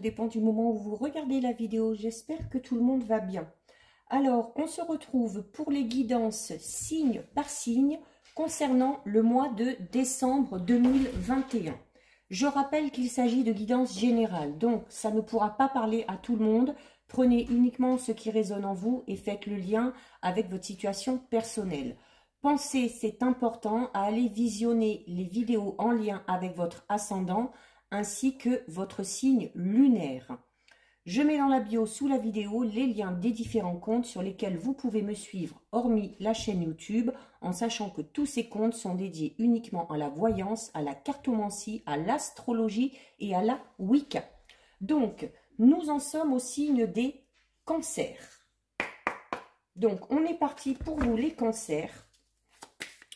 dépend du moment où vous regardez la vidéo. J'espère que tout le monde va bien. Alors, on se retrouve pour les guidances signe par signe concernant le mois de décembre 2021. Je rappelle qu'il s'agit de guidance générale, donc ça ne pourra pas parler à tout le monde. Prenez uniquement ce qui résonne en vous et faites le lien avec votre situation personnelle. Pensez, c'est important, à aller visionner les vidéos en lien avec votre ascendant ainsi que votre signe lunaire. Je mets dans la bio sous la vidéo les liens des différents comptes sur lesquels vous pouvez me suivre, hormis la chaîne YouTube, en sachant que tous ces comptes sont dédiés uniquement à la voyance, à la cartomancie, à l'astrologie et à la Wicca. Donc, nous en sommes au signe des cancers. Donc, on est parti pour vous les cancers.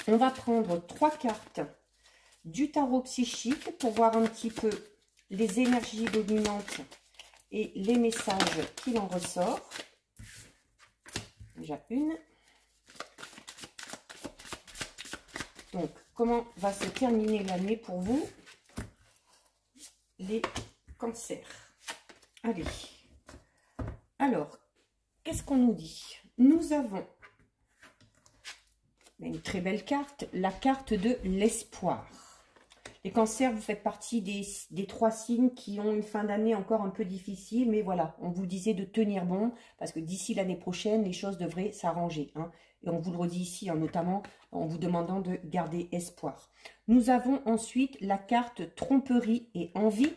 On va prendre 3 cartes du tarot psychique pour voir un petit peu les énergies dominantes et les messages qu'il en ressort. Déjà une. Donc, comment va se terminer l'année pour vous, les cancers? Allez. Alors, qu'est-ce qu'on nous dit? Nous avons une très belle carte, la carte de l'espoir. Les cancers, vous faites partie des 3 signes qui ont une fin d'année encore un peu difficile, mais voilà, on vous disait de tenir bon, parce que d'ici l'année prochaine, les choses devraient s'arranger. Hein. Et on vous le redit ici, hein, notamment en vous demandant de garder espoir. Nous avons ensuite la carte tromperie et envie.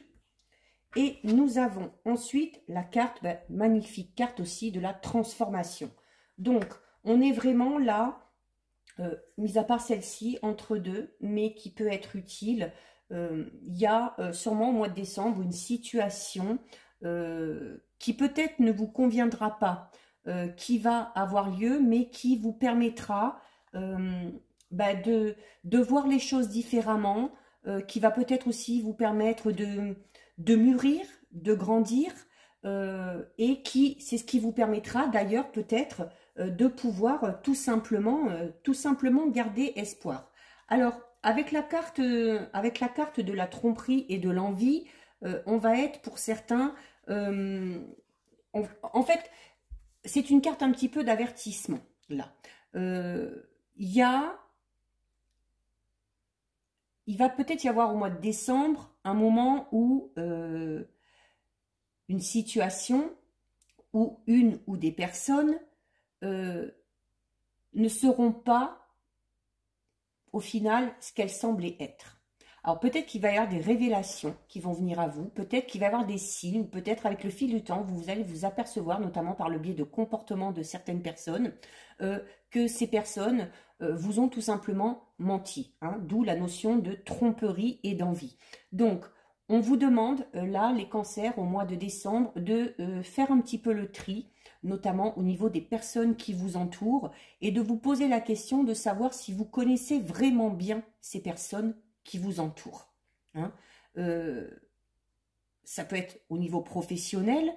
Et nous avons ensuite la carte, magnifique carte aussi, de la transformation. Donc, on est vraiment là, mis à part celle-ci, entre deux, mais qui peut être utile. Il y a sûrement au mois de décembre une situation qui peut-être ne vous conviendra pas, qui va avoir lieu, mais qui vous permettra de voir les choses différemment, qui va peut-être aussi vous permettre de mûrir, de grandir, et qui, c'est ce qui vous permettra d'ailleurs peut-être de pouvoir tout simplement garder espoir. Alors, avec la carte de la tromperie et de l'envie, on va être pour certains, en fait, c'est une carte un petit peu d'avertissement, là. Il va peut-être y avoir au mois de décembre un moment où une situation où une ou des personnes ne seront pas au final ce qu'elles semblaient être. Alors peut-être qu'il va y avoir des révélations qui vont venir à vous, peut-être qu'il va y avoir des signes, ou peut-être avec le fil du temps, vous allez vous apercevoir, notamment par le biais de comportements de certaines personnes, que ces personnes vous ont tout simplement menti, hein, d'où la notion de tromperie et d'envie. Donc, on vous demande, là, les cancers, au mois de décembre, de faire un petit peu le tri, notamment au niveau des personnes qui vous entourent, et de vous poser la question de savoir si vous connaissez vraiment bien ces personnes qui vous entourent. Hein. Ça peut être au niveau professionnel,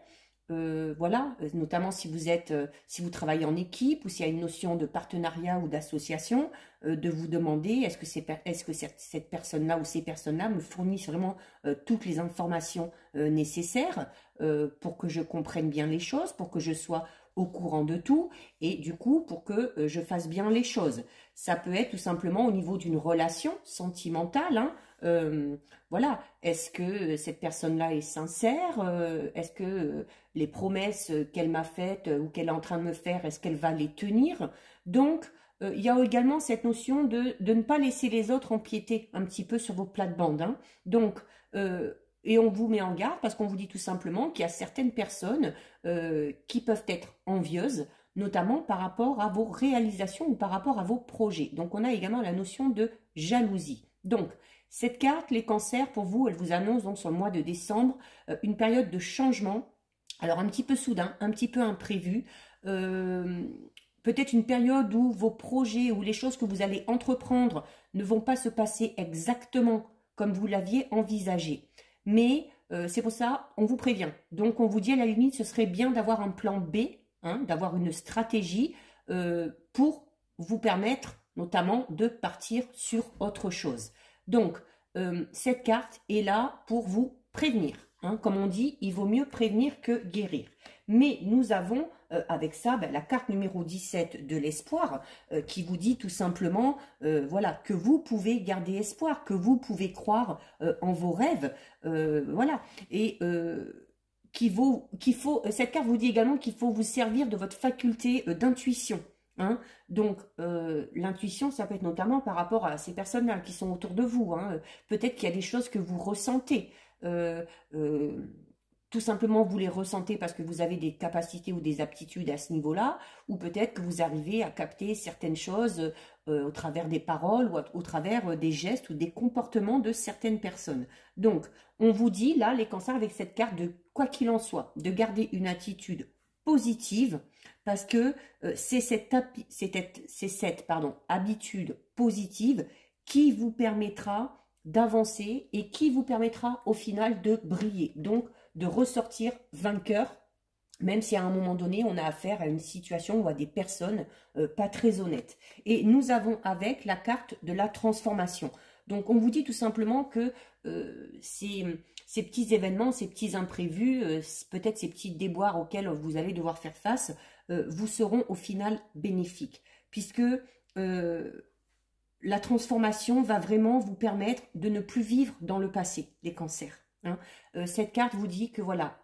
voilà, notamment si vous travaillez en équipe ou s'il y a une notion de partenariat ou d'association, de vous demander est-ce que cette personne-là ou ces personnes-là me fournissent vraiment toutes les informations nécessaires pour que je comprenne bien les choses, pour que je sois au courant de tout et du coup pour que je fasse bien les choses. Ça peut être tout simplement au niveau d'une relation sentimentale, hein, voilà, est-ce que cette personne-là est sincère? Est-ce que les promesses qu'elle m'a faites ou qu'elle est en train de me faire, est-ce qu'elle va les tenir? Donc, il y a également cette notion de ne pas laisser les autres empiéter un petit peu sur vos plates-bandes. Hein. Donc, et on vous met en garde parce qu'on vous dit tout simplement qu'il y a certaines personnes qui peuvent être envieuses, notamment par rapport à vos réalisations ou par rapport à vos projets. Donc, on a également la notion de jalousie. Donc, cette carte, les cancers, pour vous, elle vous annonce donc sur le mois de décembre une période de changement, alors un petit peu soudain, un petit peu imprévu, peut-être une période où vos projets ou les choses que vous allez entreprendre ne vont pas se passer exactement comme vous l'aviez envisagé. Mais c'est pour ça, on vous prévient. Donc, on vous dit à la limite, ce serait bien d'avoir un plan B, hein, d'avoir une stratégie pour vous permettre notamment de partir sur autre chose. Donc, cette carte est là pour vous prévenir. Hein, comme on dit, il vaut mieux prévenir que guérir. Mais nous avons avec ça la carte numéro 17 de l'espoir qui vous dit tout simplement voilà, que vous pouvez garder espoir, que vous pouvez croire en vos rêves. Voilà. Et cette carte vous dit également qu'il faut vous servir de votre faculté d'intuition. Hein. Donc, l'intuition, ça peut être notamment par rapport à ces personnes-là qui sont autour de vous. Hein. Peut-être qu'il y a des choses que vous ressentez. Tout simplement vous les ressentez parce que vous avez des capacités ou des aptitudes à ce niveau-là, ou peut-être que vous arrivez à capter certaines choses au travers des paroles ou au travers des gestes ou des comportements de certaines personnes. Donc, on vous dit là, les cancers, avec cette carte, de quoi qu'il en soit, de garder une attitude positive, parce que c'est cette habitude positive qui vous permettra d'avancer et qui vous permettra au final de briller, donc de ressortir vainqueur, même si à un moment donné on a affaire à une situation ou à des personnes pas très honnêtes. Et nous avons avec la carte de la transformation. Donc on vous dit tout simplement que ces petits événements, ces petits imprévus, peut-être ces petits déboires auxquels vous allez devoir faire face, vous seront au final bénéfiques, puisque la transformation va vraiment vous permettre de ne plus vivre dans le passé, les cancers. Hein. Cette carte vous dit que voilà,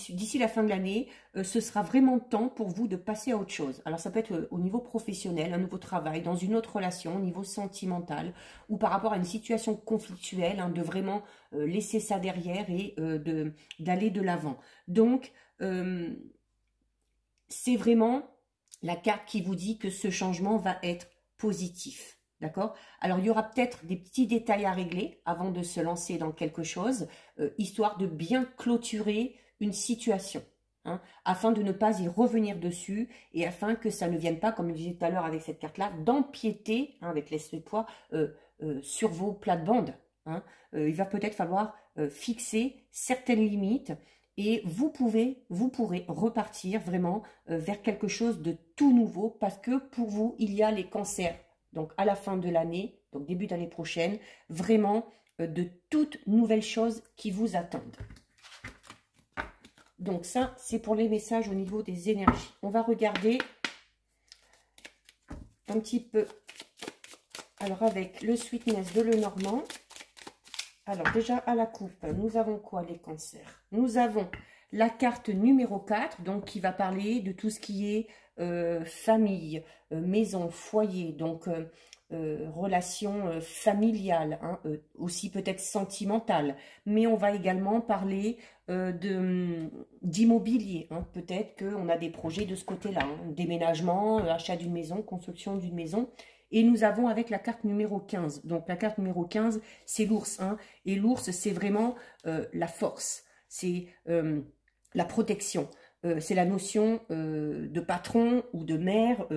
d'ici la fin de l'année, ce sera vraiment temps pour vous de passer à autre chose. Alors ça peut être au niveau professionnel, un nouveau travail, dans une autre relation, au niveau sentimental, ou par rapport à une situation conflictuelle, hein, de vraiment laisser ça derrière et d'aller de l'avant. Donc, c'est vraiment la carte qui vous dit que ce changement va être positif, d'accord? Alors, il y aura peut-être des petits détails à régler avant de se lancer dans quelque chose, histoire de bien clôturer une situation, hein, afin de ne pas y revenir dessus et afin que ça ne vienne pas, comme je disais tout à l'heure avec cette carte-là, d'empiéter, hein, avec l'esprit de poids, sur vos plates-bandes. Hein. Il va peut-être falloir fixer certaines limites et vous pourrez repartir vraiment vers quelque chose de tout nouveau, parce que pour vous, il y a les cancers. Donc à la fin de l'année, donc début d'année prochaine, vraiment de toutes nouvelles choses qui vous attendent. Donc ça, c'est pour les messages au niveau des énergies. On va regarder un petit peu, alors avec le Sweetness de Lenormand. Alors déjà à la coupe, nous avons quoi les cancers? Nous avons la carte numéro 4, donc qui va parler de tout ce qui est famille, maison, foyer, donc relations familiales, hein, aussi peut-être sentimentales. Mais on va également parler d'immobilier. Hein. Peut-être qu'on a des projets de ce côté-là, hein, déménagement, achat d'une maison, construction d'une maison. Et nous avons avec la carte numéro 15. Donc la carte numéro 15, c'est l'ours. Hein, et l'ours, c'est vraiment la force. C'est la protection. C'est la notion de patron ou de mère.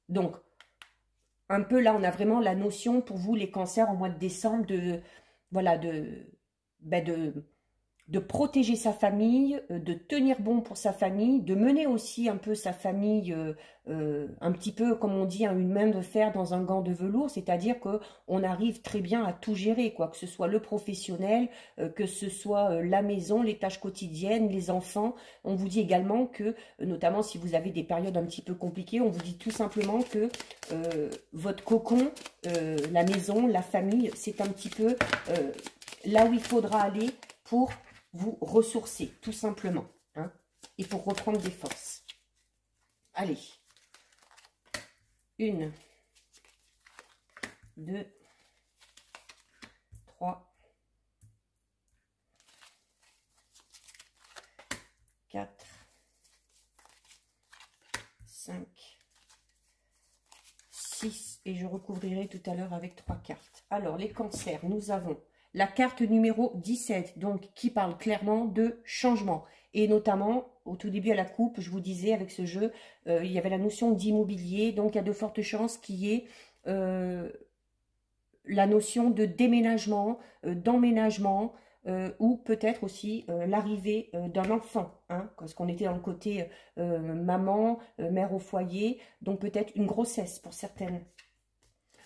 Donc, un peu là, on a vraiment la notion pour vous, les cancers, au mois de décembre, voilà, de protéger sa famille, de tenir bon pour sa famille, de mener aussi un peu sa famille, un petit peu, comme on dit, hein, une main de fer dans un gant de velours, c'est-à-dire qu'on arrive très bien à tout gérer, quoi, que ce soit le professionnel, que ce soit la maison, les tâches quotidiennes, les enfants. On vous dit également que, notamment si vous avez des périodes un petit peu compliquées, on vous dit tout simplement que votre cocon, la maison, la famille, c'est un petit peu là où il faudra aller pour vous ressourcer, tout simplement, hein, et pour reprendre des forces. Allez. 1, 2, 3, 4, 5, 6, et je recouvrirai tout à l'heure avec 3 cartes. Alors, les cancers, nous avons la carte numéro 17, donc qui parle clairement de changement. Et notamment, au tout début à la coupe, je vous disais, avec ce jeu, il y avait la notion d'immobilier. Donc, il y a de fortes chances qu'il y ait la notion de déménagement, d'emménagement, ou peut-être aussi l'arrivée d'un enfant. Hein, parce qu'on était dans le côté maman, mère au foyer. Donc, peut-être une grossesse pour certaines.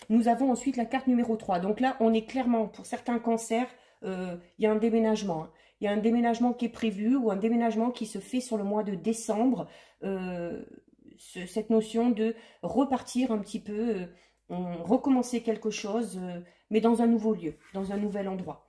Nous avons ensuite la carte numéro 3. Donc là, on est clairement, pour certains cancers, il y a un déménagement. Hein. Il y a un déménagement qui est prévu ou un déménagement qui se fait sur le mois de décembre. Cette notion de repartir un petit peu, recommencer quelque chose, mais dans un nouveau lieu, dans un nouvel endroit.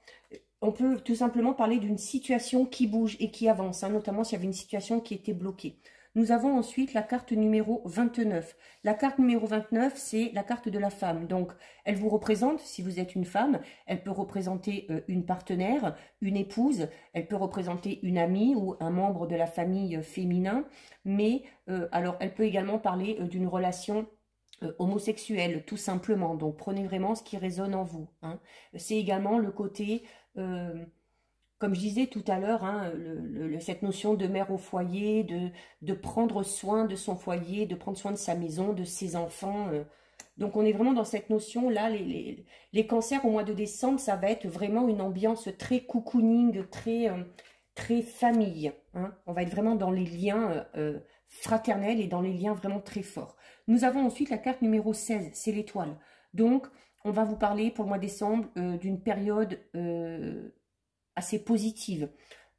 On peut tout simplement parler d'une situation qui bouge et qui avance, hein, notamment s'il y avait une situation qui était bloquée. Nous avons ensuite la carte numéro 29. La carte numéro 29, c'est la carte de la femme. Donc, elle vous représente, si vous êtes une femme, elle peut représenter une partenaire, une épouse, elle peut représenter une amie ou un membre de la famille féminin, mais alors elle peut également parler d'une relation homosexuelle, tout simplement. Donc, prenez vraiment ce qui résonne en vous. Hein. C'est également le côté... comme je disais tout à l'heure, hein, cette notion de mère au foyer, de prendre soin de son foyer, de prendre soin de sa maison, de ses enfants. Donc on est vraiment dans cette notion-là. Les cancers au mois de décembre, ça va être vraiment une ambiance très cocooning, très famille. Hein. On va être vraiment dans les liens fraternels et dans les liens vraiment très forts. Nous avons ensuite la carte numéro 16, c'est l'étoile. Donc on va vous parler pour le mois de décembre d'une période... assez positives,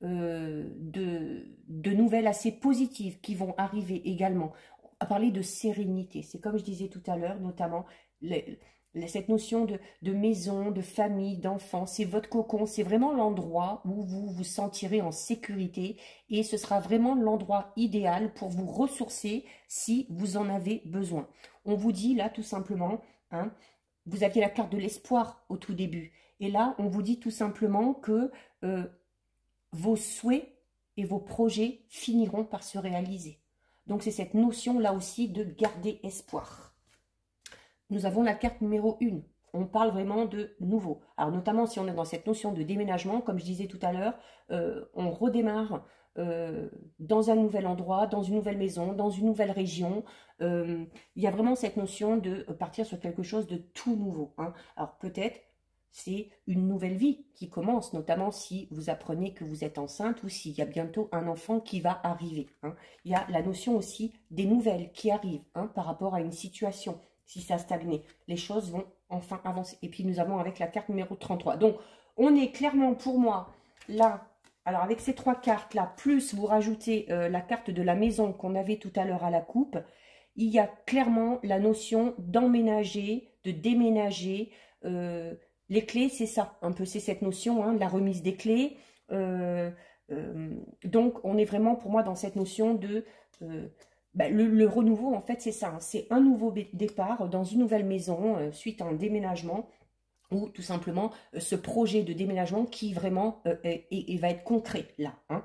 de nouvelles assez positives qui vont arriver également. À parler de sérénité, c'est comme je disais tout à l'heure, notamment cette notion de maison, de famille, d'enfants, c'est votre cocon, c'est vraiment l'endroit où vous vous sentirez en sécurité et ce sera vraiment l'endroit idéal pour vous ressourcer si vous en avez besoin. On vous dit là tout simplement, hein, vous aviez la carte de l'espoir au tout début. Et là, on vous dit tout simplement que vos souhaits et vos projets finiront par se réaliser. Donc, c'est cette notion là aussi de garder espoir. Nous avons la carte numéro 1. On parle vraiment de nouveau. Alors, notamment si on est dans cette notion de déménagement, comme je disais tout à l'heure, on redémarre dans un nouvel endroit, dans une nouvelle maison, dans une nouvelle région. Il y a vraiment cette notion de partir sur quelque chose de tout nouveau. Hein. Alors, peut-être... c'est une nouvelle vie qui commence, notamment si vous apprenez que vous êtes enceinte ou s'il y a bientôt un enfant qui va arriver. Hein. Il y a la notion aussi des nouvelles qui arrivent hein, par rapport à une situation. Si ça stagne, les choses vont enfin avancer. Et puis nous avons avec la carte numéro 33. Donc on est clairement pour moi là, alors avec ces trois cartes-là, plus vous rajoutez la carte de la maison qu'on avait tout à l'heure à la coupe, il y a clairement la notion d'emménager, de déménager, les clés, c'est ça, un peu, c'est cette notion hein, de la remise des clés. Donc, on est vraiment, pour moi, dans cette notion de... le renouveau, en fait, c'est ça. Hein, c'est un nouveau départ dans une nouvelle maison suite à un déménagement ou tout simplement ce projet de déménagement qui vraiment va être concret là. Hein.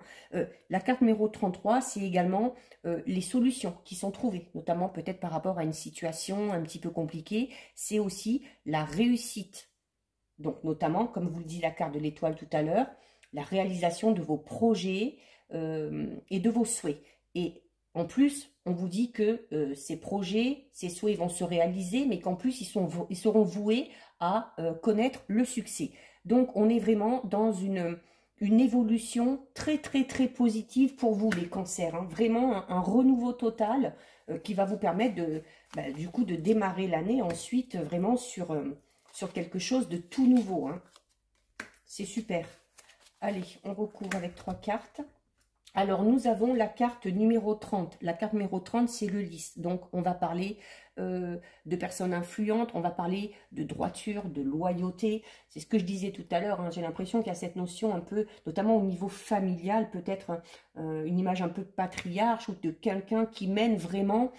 La carte numéro 33, c'est également les solutions qui sont trouvées, notamment peut-être par rapport à une situation un petit peu compliquée. C'est aussi la réussite. Donc, notamment, comme vous le dit la carte de l'étoile tout à l'heure, la réalisation de vos projets et de vos souhaits. Et en plus, on vous dit que ces projets, ces souhaits vont se réaliser, mais qu'en plus, ils seront voués à connaître le succès. Donc, on est vraiment dans une évolution très, très, très positive pour vous, les cancers. Hein. Vraiment un renouveau total qui va vous permettre du coup, de démarrer l'année ensuite vraiment sur quelque chose de tout nouveau. Hein. C'est super. Allez, on recouvre avec 3 cartes. Alors, nous avons la carte numéro 30. La carte numéro 30, c'est le lys. Donc, on va parler de personnes influentes, on va parler de droiture, de loyauté. C'est ce que je disais tout à l'heure. Hein. J'ai l'impression qu'il y a cette notion un peu, notamment au niveau familial, peut-être une image un peu patriarche ou de quelqu'un qui mène vraiment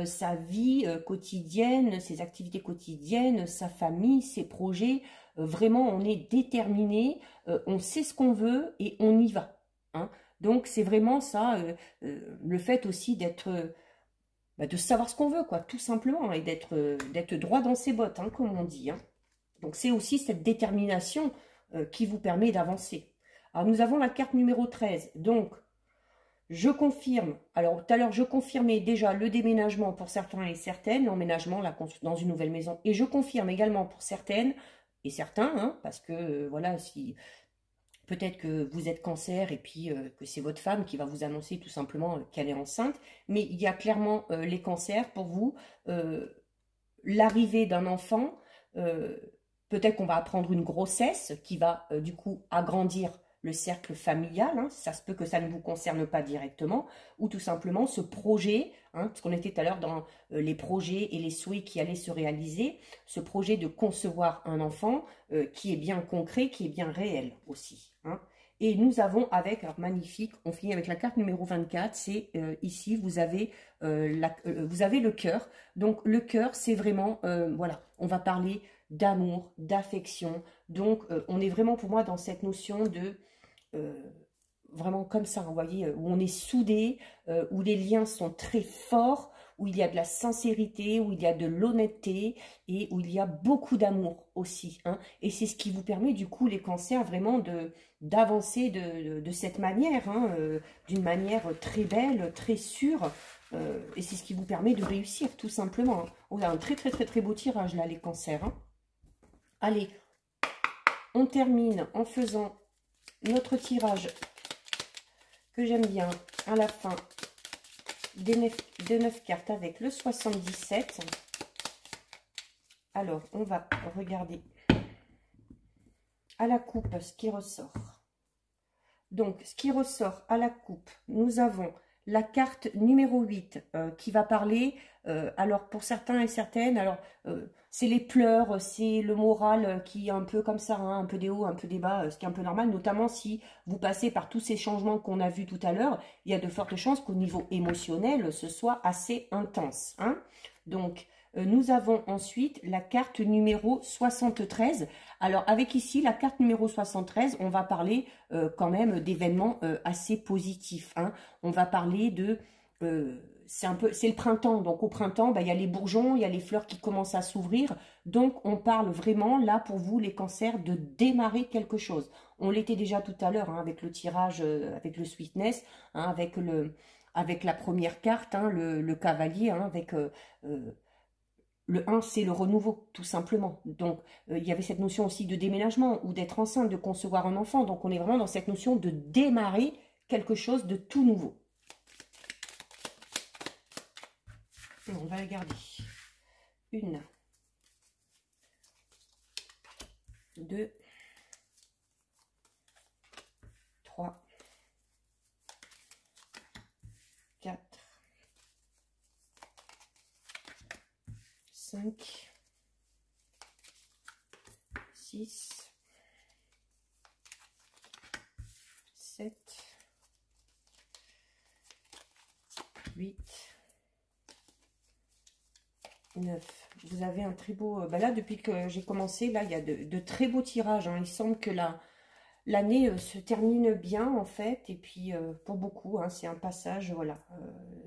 sa vie quotidienne, ses activités quotidiennes, sa famille, ses projets. Vraiment, on est déterminé, on sait ce qu'on veut et on y va. Hein. Donc, c'est vraiment ça, le fait aussi d'être, de savoir ce qu'on veut, quoi, tout simplement, et d'être droit dans ses bottes, hein, comme on dit. Hein. Donc, c'est aussi cette détermination qui vous permet d'avancer. Alors, nous avons la carte numéro 13. Donc, je confirme, alors tout à l'heure, je confirmais déjà le déménagement pour certains et certaines, l'emménagement dans une nouvelle maison. Et je confirme également pour certaines et certains, hein, parce que, voilà, si... Peut-être que vous êtes cancer et puis que c'est votre femme qui va vous annoncer tout simplement qu'elle est enceinte. Mais il y a clairement les cancers pour vous. L'arrivée d'un enfant, peut-être qu'on va apprendre une grossesse qui va du coup agrandir le cercle familial, hein, ça se peut que ça ne vous concerne pas directement, ou tout simplement ce projet, hein, parce qu'on était tout à l'heure dans les projets et les souhaits qui allaient se réaliser, ce projet de concevoir un enfant qui est bien concret, qui est bien réel aussi. Hein. Et nous avons avec, alors magnifique, on finit avec la carte numéro 24, c'est ici, vous avez le cœur. Donc le cœur, c'est vraiment, voilà, on va parler d'amour, d'affection. Donc on est vraiment pour moi dans cette notion de vraiment comme ça, vous voyez, où on est soudés, où les liens sont très forts, où il y a de la sincérité, où il y a de l'honnêteté et où il y a beaucoup d'amour aussi. Hein. Et c'est ce qui vous permet du coup, les cancers, vraiment d'avancer de cette manière, hein, d'une manière très belle, très sûre. Et c'est ce qui vous permet de réussir, tout simplement. Hein. On a un très très très très beau tirage là, les cancers. Hein. Allez, on termine en faisant notre tirage que j'aime bien à la fin des 9 cartes avec le 77. Alors, on va regarder à la coupe ce qui ressort. Donc, ce qui ressort à la coupe, nous avons la carte numéro 8 qui va parler, alors pour certains et certaines, alors c'est les pleurs, c'est le moral qui est un peu comme ça, hein, un peu des hauts, un peu des bas, ce qui est un peu normal, notamment si vous passez par tous ces changements qu'on a vus tout à l'heure, il y a de fortes chances qu'au niveau émotionnel, ce soit assez intense. Hein. Donc, nous avons ensuite la carte numéro 73. Alors, avec ici, la carte numéro 73, on va parler quand même d'événements assez positifs. Hein. On va parler de... c'est le printemps. Donc, au printemps, bah, il y a les bourgeons, il y a les fleurs qui commencent à s'ouvrir. Donc, on parle vraiment, là, pour vous, les cancers, de démarrer quelque chose. On l'était déjà tout à l'heure, hein, avec le tirage, avec le sweetness, hein, avec la première carte, hein, le cavalier, hein, avec... le 1, c'est le renouveau, tout simplement. Donc, il y avait cette notion aussi de déménagement ou d'être enceinte, de concevoir un enfant. Donc, on est vraiment dans cette notion de démarrer quelque chose de tout nouveau. On va regarder. 1, 2, 3, 4, 5, 6, 7, 8, 9. Vous avez un très beau... Bah là, depuis que j'ai commencé, là, il y a de très beaux tirages. Hein. Il semble que l'année se termine bien, en fait. Et puis, pour beaucoup, hein, c'est un passage, voilà,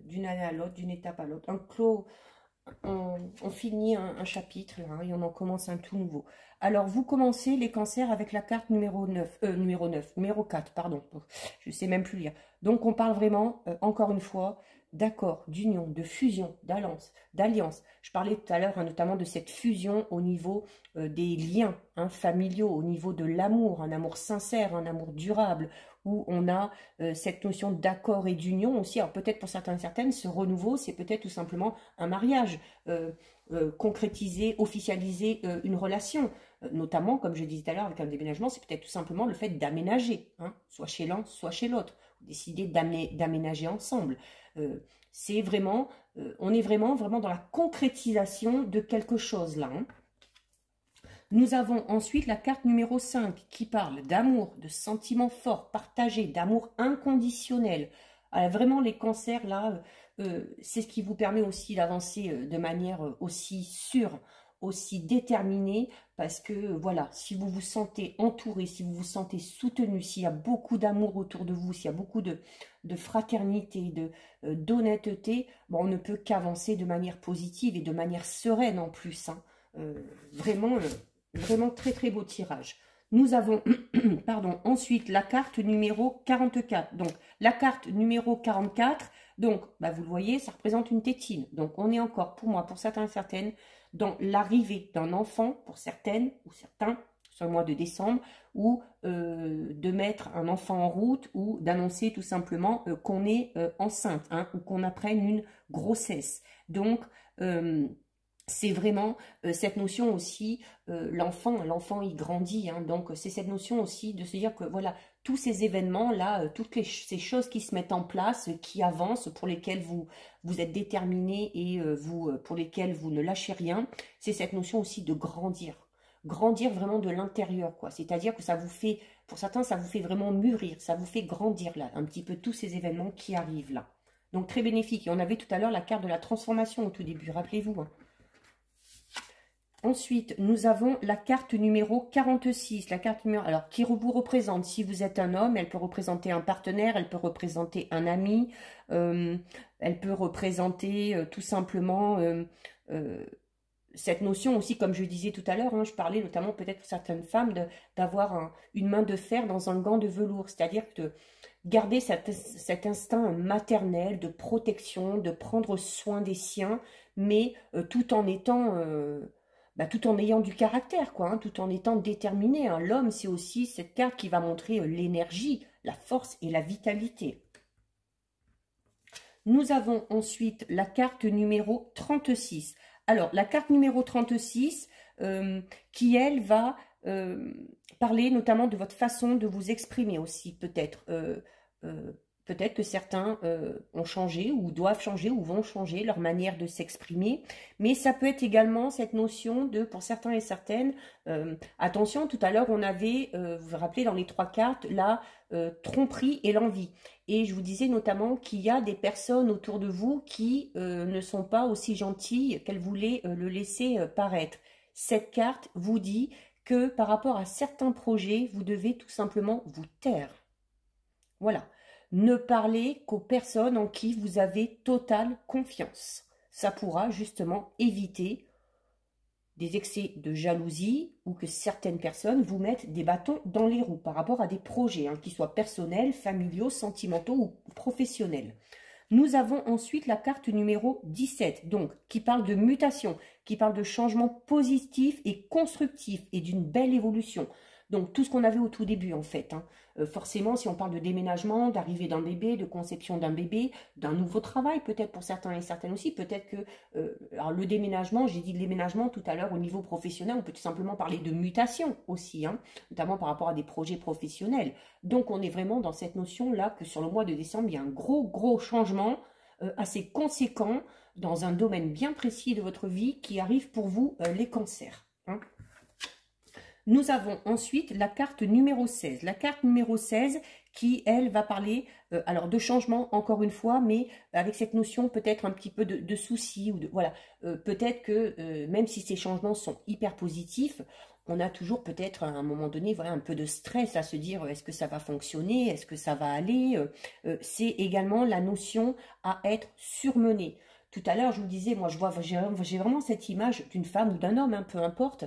d'une année à l'autre, d'une étape à l'autre. Un clos... On finit un chapitre hein, et on en commence un tout nouveau. Alors, vous commencez les cancers avec la carte numéro 4, pardon. Je ne sais même plus lire. Donc, on parle vraiment, encore une fois, d'accord, d'union, de fusion, d'alliance. Je parlais tout à l'heure hein, notamment de cette fusion au niveau des liens hein, familiaux, au niveau de l'amour, un amour sincère, un amour durable, où on a cette notion d'accord et d'union aussi. Alors peut-être pour certains et certaines, ce renouveau, c'est peut-être tout simplement un mariage, concrétiser, officialiser une relation. Notamment, comme je disais tout à l'heure avec un déménagement, c'est peut-être tout simplement le fait d'aménager, hein, soit chez l'un, soit chez l'autre. Décider d'aménager ensemble. C'est vraiment, on est vraiment dans la concrétisation de quelque chose là. Hein. Nous avons ensuite la carte numéro 5 qui parle d'amour, de sentiments forts, partagés, d'amour inconditionnel. Alors, vraiment, les cancers, là, c'est ce qui vous permet aussi d'avancer de manière aussi sûre, aussi déterminée, parce que, voilà, si vous vous sentez entouré, si vous vous sentez soutenu, s'il y a beaucoup d'amour autour de vous, s'il y a beaucoup de fraternité, d'honnêteté, bon, on ne peut qu'avancer de manière positive et de manière sereine en plus. Hein. Vraiment... Vraiment très très beau tirage. Nous avons pardon, ensuite la carte numéro 44. Donc la carte numéro 44, donc bah, vous le voyez, ça représente une tétine. Donc on est encore, pour moi, pour certains et certaines, dans l'arrivée d'un enfant, pour certaines ou certains, sur le mois de décembre, ou de mettre un enfant en route, ou d'annoncer tout simplement qu'on est enceinte, hein, ou qu'on apprenne une grossesse. Donc c'est vraiment cette notion aussi, l'enfant il grandit, hein, donc c'est cette notion aussi de se dire que voilà, tous ces événements-là, ces choses qui se mettent en place, qui avancent, pour lesquelles vous êtes déterminé et pour lesquelles vous ne lâchez rien, c'est cette notion aussi de grandir. Grandir vraiment de l'intérieur, quoi. C'est-à-dire que ça vous fait, pour certains, ça vous fait vraiment mûrir, ça vous fait grandir là, un petit peu tous ces événements qui arrivent là. Donc très bénéfique. Et on avait tout à l'heure la carte de la transformation au tout début, rappelez-vous, hein. Ensuite, nous avons la carte numéro 46. La carte numéro, alors, qui vous représente, si vous êtes un homme, elle peut représenter un partenaire, elle peut représenter un ami, elle peut représenter tout simplement cette notion aussi, comme je disais tout à l'heure, hein, je parlais notamment peut-être pour certaines femmes d'avoir une main de fer dans un gant de velours, c'est-à-dire que garder cet instinct maternel de protection, de prendre soin des siens, mais tout en étant... tout en ayant du caractère, quoi, hein, tout en étant déterminé, hein. L'homme, c'est aussi cette carte qui va montrer l'énergie, la force et la vitalité. Nous avons ensuite la carte numéro 36. Alors, la carte numéro 36, qui, elle, va parler notamment de votre façon de vous exprimer aussi, peut-être. Peut-être que certains ont changé ou doivent changer ou vont changer leur manière de s'exprimer. Mais ça peut être également cette notion de, pour certains et certaines, attention, tout à l'heure on avait, vous vous rappelez dans les 3 cartes, la tromperie et l'envie. Et je vous disais notamment qu'il y a des personnes autour de vous qui ne sont pas aussi gentilles qu'elles voulaient le laisser paraître. Cette carte vous dit que par rapport à certains projets, vous devez tout simplement vous taire. Voilà. Ne parlez qu'aux personnes en qui vous avez totale confiance. Ça pourra justement éviter des excès de jalousie ou que certaines personnes vous mettent des bâtons dans les roues par rapport à des projets, hein, qu'ils soient personnels, familiaux, sentimentaux ou professionnels. Nous avons ensuite la carte numéro 17, donc, qui parle de mutation, qui parle de changement positif et constructif et d'une belle évolution. Donc, tout ce qu'on avait au tout début, en fait, hein. Forcément, si on parle de déménagement, d'arrivée d'un bébé, de conception d'un bébé, d'un nouveau travail, peut-être pour certains et certaines aussi, peut-être que... alors, le déménagement, j'ai dit le déménagement tout à l'heure au niveau professionnel, on peut tout simplement parler de mutation aussi, hein, notamment par rapport à des projets professionnels. Donc, on est vraiment dans cette notion-là que sur le mois de décembre, il y a un gros changement assez conséquent dans un domaine bien précis de votre vie qui arrive pour vous, les cancers, hein. Nous avons ensuite la carte numéro 16. La carte numéro 16 qui, elle, va parler alors de changement, encore une fois, mais avec cette notion peut-être un petit peu de soucis. Ou de, voilà, peut-être que même si ces changements sont hyper positifs, on a toujours peut-être à un moment donné voilà, un peu de stress à se dire est-ce que ça va fonctionner, est-ce que ça va aller. C'est également la notion à être surmené. Tout à l'heure, je vous disais, moi, j'ai vraiment cette image d'une femme ou d'un homme, hein, peu importe,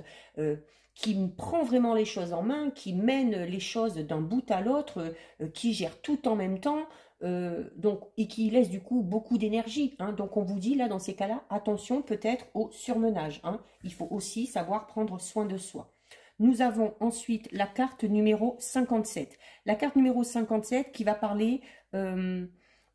qui prend vraiment les choses en main, qui mène les choses d'un bout à l'autre, qui gère tout en même temps, donc, et qui laisse du coup beaucoup d'énergie, hein. Donc on vous dit là dans ces cas-là, attention peut-être au surmenage, hein. Il faut aussi savoir prendre soin de soi. Nous avons ensuite la carte numéro 57. La carte numéro 57 qui va parler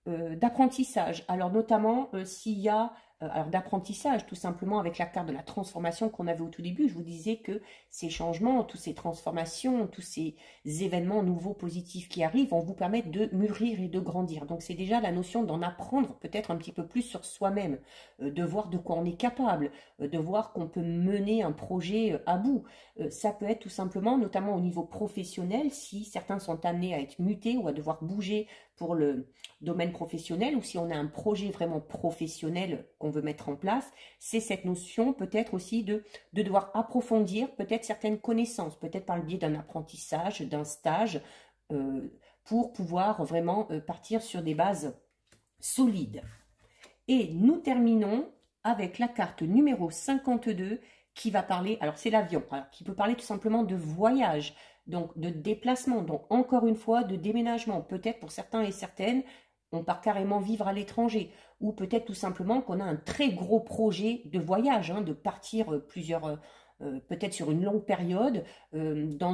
d'apprentissage. Alors notamment s'il y a alors d'apprentissage tout simplement avec la carte de la transformation qu'on avait au tout début, je vous disais que ces changements, toutes ces transformations, tous ces événements nouveaux positifs qui arrivent vont vous permettre de mûrir et de grandir. Donc c'est déjà la notion d'en apprendre peut-être un petit peu plus sur soi-même, de voir de quoi on est capable, de voir qu'on peut mener un projet à bout. Ça peut être tout simplement, notamment au niveau professionnel, si certains sont amenés à être mutés ou à devoir bouger pour le domaine professionnel, ou si on a un projet vraiment professionnel qu'on veut mettre en place, c'est cette notion peut-être aussi de devoir approfondir peut-être certaines connaissances, peut-être par le biais d'un apprentissage, d'un stage, pour pouvoir vraiment partir sur des bases solides. Et nous terminons avec la carte numéro 52 qui va parler, alors c'est l'avion, qui peut parler tout simplement de voyage, donc de déplacement, donc encore une fois de déménagement, peut-être pour certains et certaines, on part carrément vivre à l'étranger, ou peut-être tout simplement qu'on a un très gros projet de voyage, hein, de partir peut-être sur une longue période, dans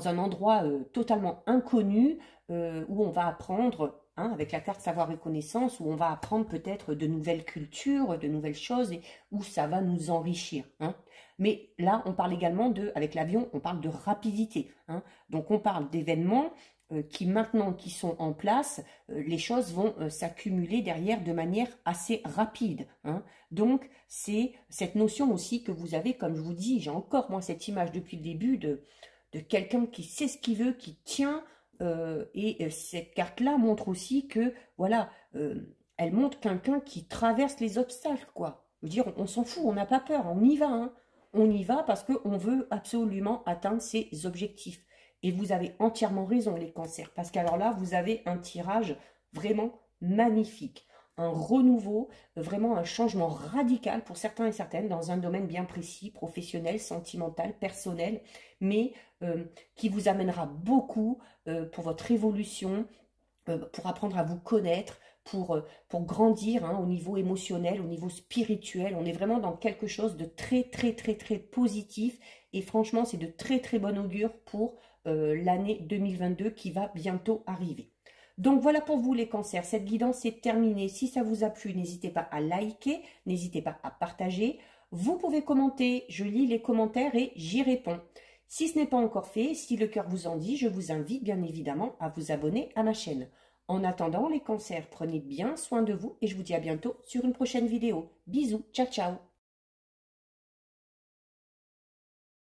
un endroit totalement inconnu, où on va apprendre hein, avec la carte savoir et connaissance, où on va apprendre peut-être de nouvelles cultures, de nouvelles choses, et où ça va nous enrichir. Hein. Mais là, on parle également avec l'avion, on parle de rapidité. Hein. Donc on parle d'événements qui maintenant qui sont en place, les choses vont s'accumuler derrière de manière assez rapide. Hein. Donc c'est cette notion aussi que vous avez, comme je vous dis, j'ai encore moi cette image depuis le début de quelqu'un qui sait ce qu'il veut, qui tient, et cette carte-là montre aussi que, voilà, elle montre quelqu'un qui traverse les obstacles, quoi. Je veux dire, on s'en fout, on n'a pas peur, on y va, hein. On y va parce qu'on veut absolument atteindre ses objectifs. Et vous avez entièrement raison, les cancers, parce qu'alors là, vous avez un tirage vraiment magnifique. Un renouveau, vraiment un changement radical pour certains et certaines dans un domaine bien précis, professionnel, sentimental, personnel, mais qui vous amènera beaucoup pour votre évolution, pour apprendre à vous connaître, pour grandir hein, au niveau émotionnel, au niveau spirituel. On est vraiment dans quelque chose de très, très, très, très positif. Et franchement, c'est de très, très bon augure pour l'année 2022 qui va bientôt arriver. Donc voilà pour vous les cancers, cette guidance est terminée. Si ça vous a plu, n'hésitez pas à liker, n'hésitez pas à partager. Vous pouvez commenter, je lis les commentaires et j'y réponds. Si ce n'est pas encore fait, si le cœur vous en dit, je vous invite bien évidemment à vous abonner à ma chaîne. En attendant les cancers, prenez bien soin de vous et je vous dis à bientôt sur une prochaine vidéo. Bisous, ciao ciao.